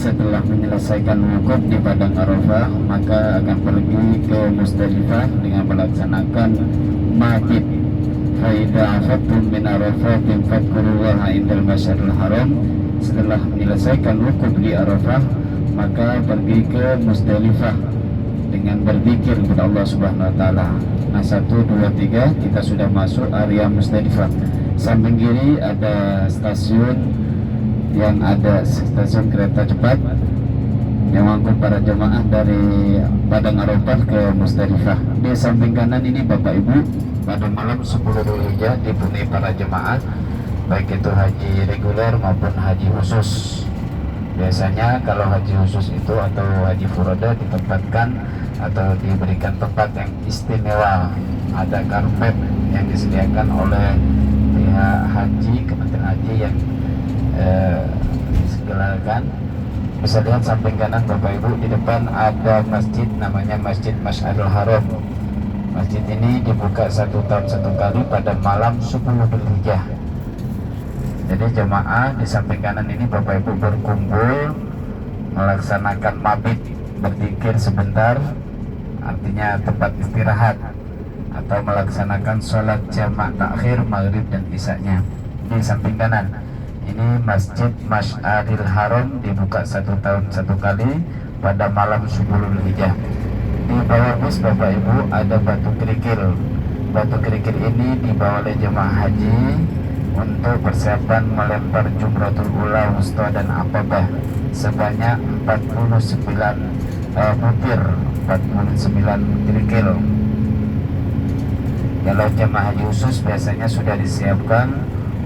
setelah menyelesaikan wukuf di Padang Arafah, maka akan pergi ke Musdalifah dengan melaksanakan mabit. Faida afattum min Arafatin fadhkurullaha indal masyaril haram. Setelah menyelesaikan wukuf di Arafah, maka pergi ke Musdalifah dengan berzikir kepada Allah Subhanahu wa taala. Nah, 1 2 3 kita sudah masuk area Musdalifah. Samping kiri ada stasiun kereta cepat yang mengangkut para jemaah dari Padang Arafah ke Musdalifah. Di samping kanan ini Bapak Ibu, pada malam 10 Dzulhijjah dipenuhi para jemaah, baik itu haji reguler maupun haji khusus. Biasanya kalau haji khusus itu atau haji furoda ditempatkan atau diberikan tempat yang istimewa, ada karpet yang disediakan oleh pihak haji, Kementerian Haji yang disegelakan. Bisa lihat samping kanan Bapak Ibu, di depan ada masjid namanya Masjid Masyaril Haram. Masjid ini dibuka 1 tahun 1 kali pada malam 10 Dzulhijjah. Jadi jemaah di samping kanan ini Bapak Ibu berkumpul melaksanakan mabit, berzikir sebentar, artinya tempat istirahat, atau melaksanakan sholat jamak takhir maghrib dan isya-nya. Di samping kanan ini Masjid Masyaril Haram dibuka 1 tahun 1 kali pada malam 10 Dzulhijjah. Di bawah bus Bapak Ibu ada batu kerikil. Batu kerikil ini dibawa oleh jemaah haji untuk persiapan melempar Jumratul Ula, Wusta dan Aqabah sebanyak 49 butir, 49 kerikil. Kalau jemaah haji khusus biasanya sudah disiapkan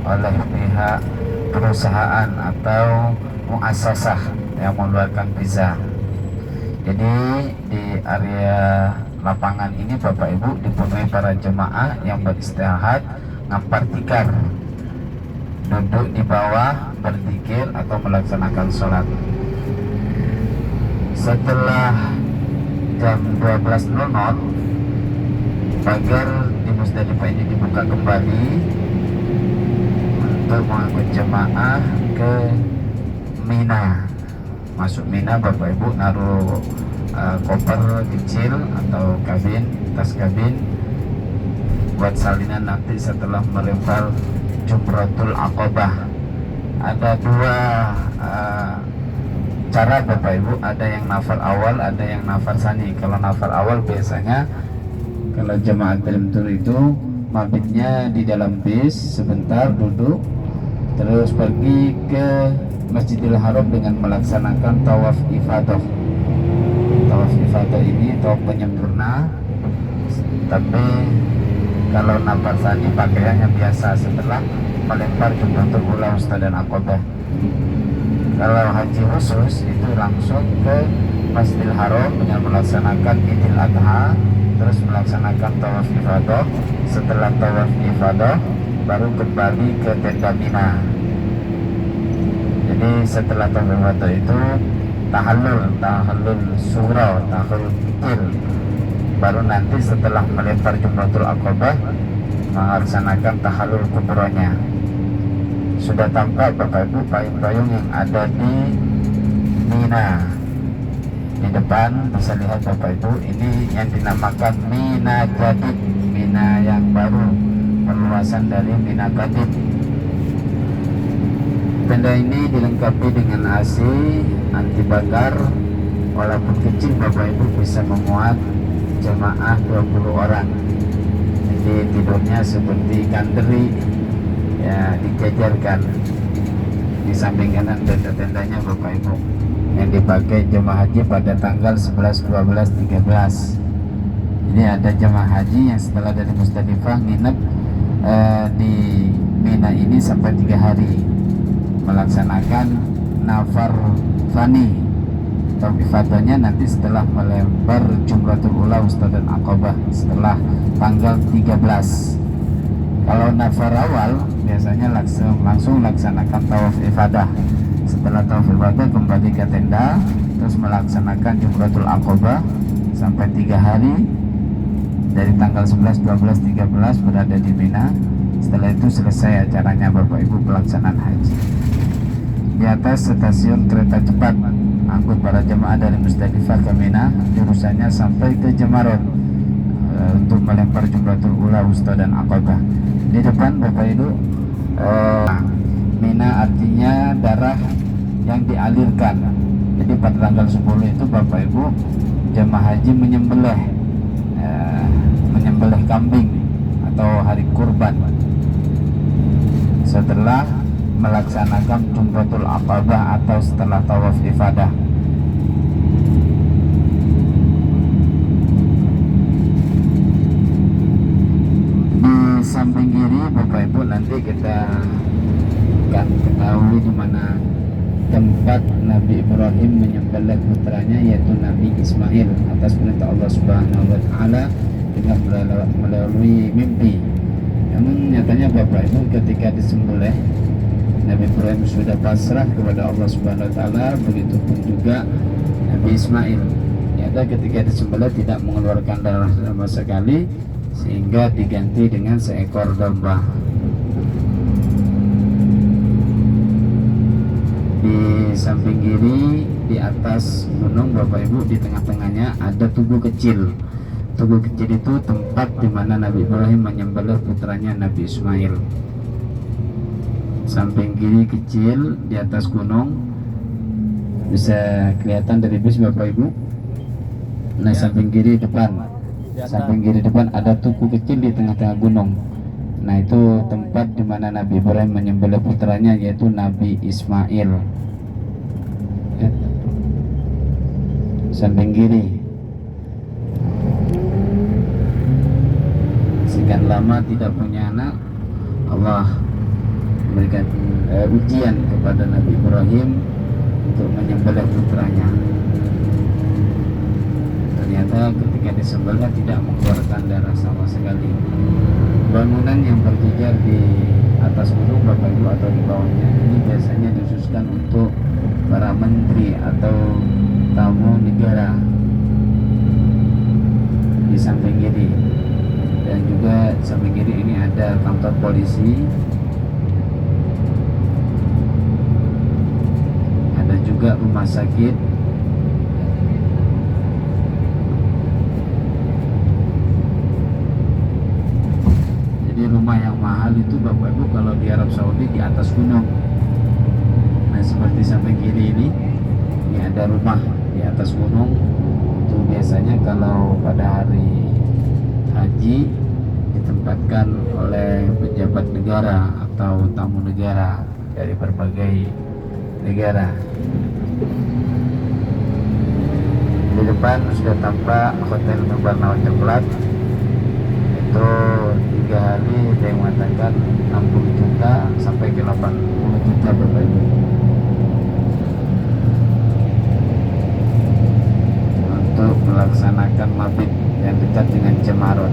oleh pihak perusahaan atau muassasah yang mengeluarkan visa. Jadi di area lapangan ini Bapak Ibu dipenuhi para jemaah yang beristirahat, ngampar tikar, duduk di bawah, berzikir atau melaksanakan sholat. Setelah jam 12.00 pagar di Musdalifah ini dibuka kembali untuk mengangkut jemaah ke Mina. Masuk Mina Bapak Ibu naruh koper kecil atau kabin, tas kabin buat salinan nanti setelah melempar Jumratul Aqabah. Ada 2 cara Bapak Ibu, ada yang nafar awal, ada yang nafar sani. Kalau nafar awal biasanya kalau jemaah tertentu itu mabitnya di dalam bis sebentar, duduk, terus pergi ke Masjidil Haram dengan melaksanakan tawaf ifadah. Tawaf ifadah ini tawaf penyempurna, tapi kalau nafar sani pakaiannya biasa setelah melempar Jumratul Ula, Wusta dan Aqabah. Kalau haji khusus itu langsung ke Masjidil Haram dengan melaksanakan Idul Adha, terus melaksanakan tawaf ifadah. Setelah tawaf ifadah baru kembali ke tenda Mina. Jadi setelah tawaf ifadah itu tahallul surah, tahallul fikir. Baru nanti setelah melempar Jumratul Aqabah melaksanakan tahallul kubronya. Sudah tampak Bapak Ibu payung-payung yang ada di Mina. Di depan bisa lihat Bapak Ibu, ini yang dinamakan Mina Jadid, Mina yang baru, perluasan dari Mina Jadid. Tenda ini dilengkapi dengan AC anti bakar, walaupun kecil Bapak Ibu bisa memuat jemaah 20 orang. Jadi tidurnya seperti ikan teri, ya dijajarkan. Di samping kanan tenda-tendanya Bapak Ibu yang dipakai jemaah haji pada tanggal 11, 12, 13. Jadi ada jemaah haji yang setelah dari Musdalifah nginep di Mina ini sampai 3 hari melaksanakan nafar fani. Tawaf ifadahnya nanti setelah melempar Jumratul Ula, Wusta dan Aqabah setelah tanggal 13. Kalau nafar awal biasanya langsung laksanakan tawaf ifadah. Setelah tawaf ifadah kembali ke tenda, terus melaksanakan Jumratul Aqabah sampai 3 hari dari tanggal 11, 12, 13 berada di Mina. Setelah itu selesai acaranya Bapak Ibu pelaksanaan haji. Di atas stasiun kereta cepat mengangkut para jemaah dari Musdalifah ke Mina, jurusannya sampai ke Jamarot untuk melempar Jumratul Ula, Wusta dan Aqabah. Di depan Bapak Ibu, Mina artinya darah yang dialirkan. Jadi pada tanggal 10 itu Bapak Ibu jemaah haji menyembelih kambing atau hari kurban setelah melaksanakan Jumratul Aqabah atau setelah tawaf ifadah. Di samping kiri Bapak Ibu nanti kita akan ketahui di mana tempat Nabi Ibrahim menyembelih putranya, yaitu Nabi Ismail, atas perintah Allah Subhanahu wa taala dengan melalui mimpi. Namun nyatanya Bapak Ibu ketika disembelih, Nabi Ibrahim sudah pasrah kepada Allah Subhanahu wa taala, begitupun juga Nabi Ismail. Nyata ketika disembelih tidak mengeluarkan darah sama sekali, sehingga diganti dengan seekor domba. Di samping kiri, di atas gunung Bapak Ibu, di tengah-tengahnya ada tugu kecil. Tugu kecil itu tempat di mana Nabi Ibrahim menyembelih putranya Nabi Ismail. Samping kiri kecil di atas gunung, bisa kelihatan dari bis Bapak Ibu. Nah, samping kiri depan, ada tugu kecil di tengah-tengah gunung. Nah, itu tempat di mana Nabi Ibrahim menyembelih putranya, yaitu Nabi Ismail. Ya. Samping kiri. Sekian lama tidak punya anak, Allah memberikan ujian kepada Nabi Ibrahim untuk menyembelih putranya. Ternyata ketika disembelih tidak mengeluarkan darah sama sekali. Bangunan yang berjejer di atas gunung Bapak Ibu atau di bawahnya ini biasanya dikhususkan untuk para menteri atau tamu negara. Di samping kiri, dan juga samping kiri ini ada kantor polisi, ada juga rumah sakit. Rumah yang mahal itu Bapak Ibu kalau di Arab Saudi di atas gunung. Nah, seperti samping kiri ini ada rumah di atas gunung. Itu biasanya kalau pada hari haji ditempatkan oleh pejabat negara atau tamu negara dari berbagai negara. Di depan sudah tampak hotel berwarna coklat. Itu 3 hari ada yang mengatakan 60 juta sampai ke 80 juta Bapak Ibu untuk melaksanakan mabit yang dekat dengan Jamarot.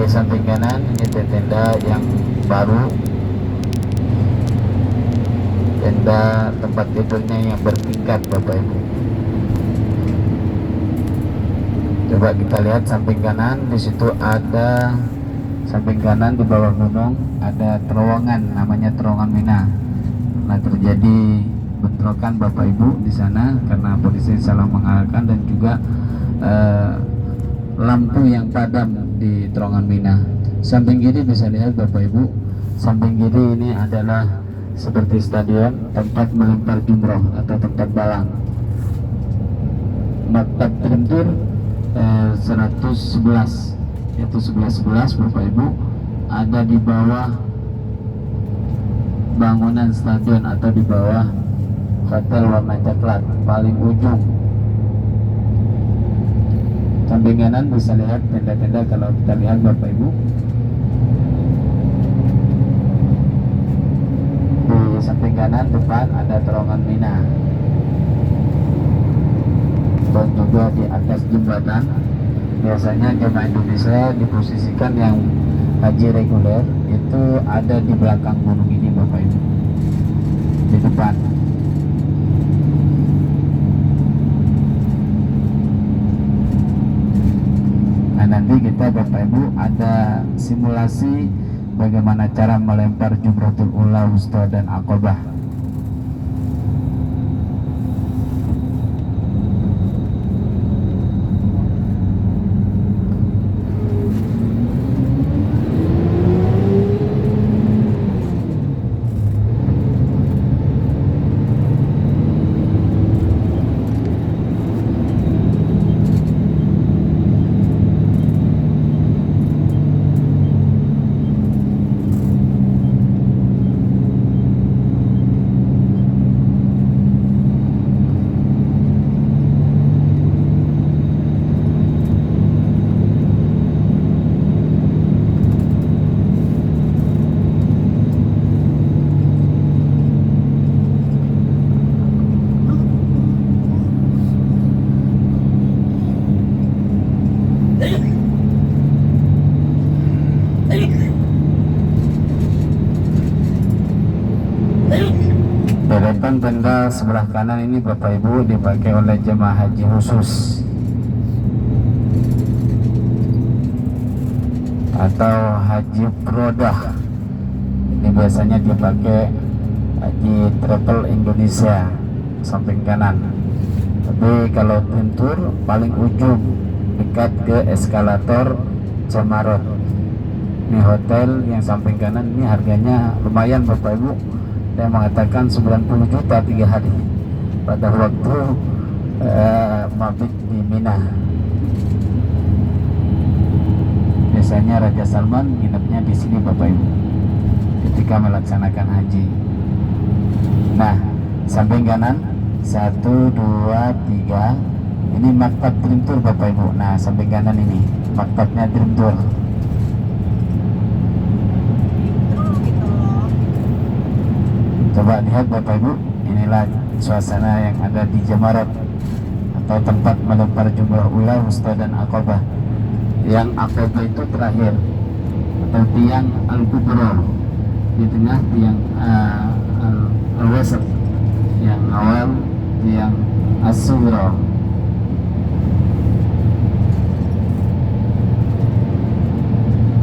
Samping kanan ini tenda yang baru, tenda tempat tidurnya yang bertingkat Bapak Ibu. Coba kita lihat samping kanan, di situ ada samping kanan di bawah gunung ada terowongan, namanya terowongan Mina. Nah, terjadi bentrokan Bapak Ibu di sana karena polisi salah mengarahkan dan juga lampu yang padam di terowongan Mina. Samping kiri bisa lihat Bapak Ibu, samping kiri ini adalah seperti stadion tempat melempar jumroh atau tempat balang. Maktab Trimtur 111, yaitu 11 Bapak Ibu, ada di bawah bangunan stadion atau di bawah hotel warna coklat paling ujung. Samping kanan bisa lihat tenda-tenda, kalau kita lihat Bapak Ibu, di samping kanan depan ada terowongan Mina, dan juga di atas jembatan biasanya jemaah Indonesia diposisikan yang haji reguler itu ada di belakang gunung ini Bapak Ibu, di depan. Nah nanti kita Bapak Ibu ada simulasi bagaimana cara melempar Jumratul Ula, Wusta dan Aqabah. Deretan tenda sebelah kanan ini Bapak Ibu dipakai oleh jemaah haji khusus atau haji prodah. Ini biasanya dipakai haji travel Indonesia samping kanan. Tapi kalau tentur paling ujung dekat ke eskalator Jamarot. Ini hotel yang samping kanan ini harganya lumayan Bapak Ibu. Saya mengatakan 90 juta 3 hari pada waktu mabit di Mina. Biasanya Raja Salman nginepnya di sini Bapak Ibu ketika melaksanakan haji. Nah, samping kanan 1, 2, 3 ini maktab Dream Tour Bapak Ibu. Nah, samping kanan ini maktabnya Dream Tour. Coba lihat Bapak Ibu, inilah suasana yang ada di Jamarot atau tempat melempar jumrah ula, wusta dan Aqabah. Yang Aqabah itu terakhir atau tiang Al-Kubra, di tengah tiang Al-Wasat, yang awal tiang As-Sughra.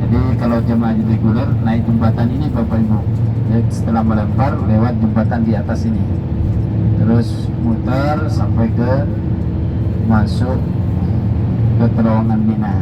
Jadi kalau jemaah haji reguler naik jembatan ini Bapak Ibu, setelah melempar lewat jembatan di atas ini, terus muter sampai ke masuk ke terowongan Mina.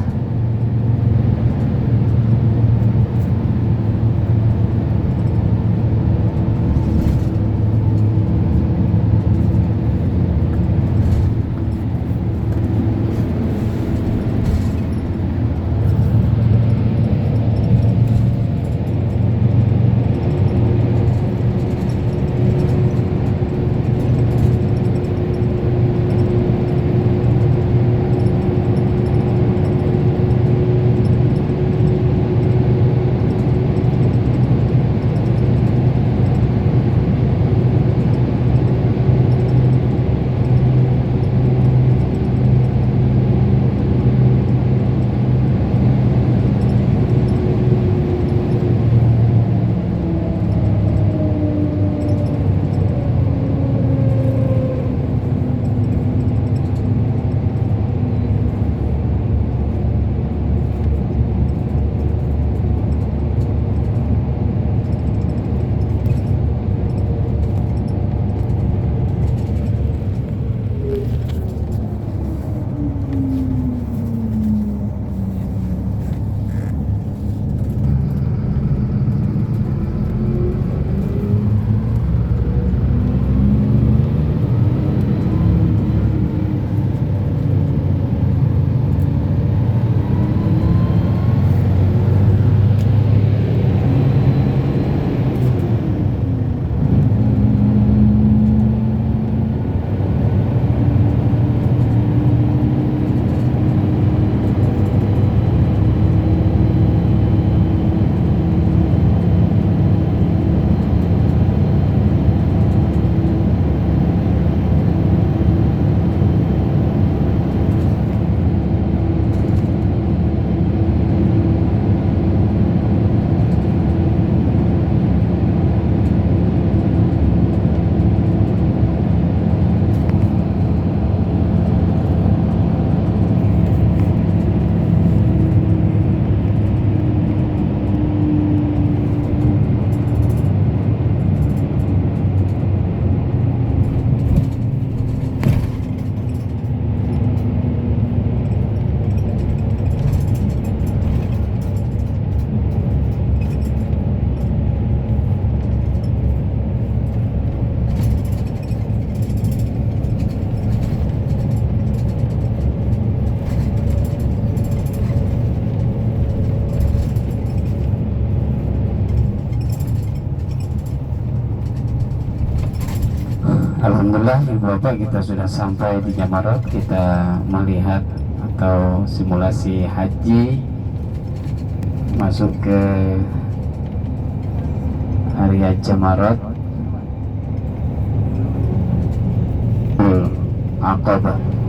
Alhamdulillah Ibu Bapak, kita sudah sampai di Jamarat. Kita melihat atau simulasi haji masuk ke area Jamarat Aqabah.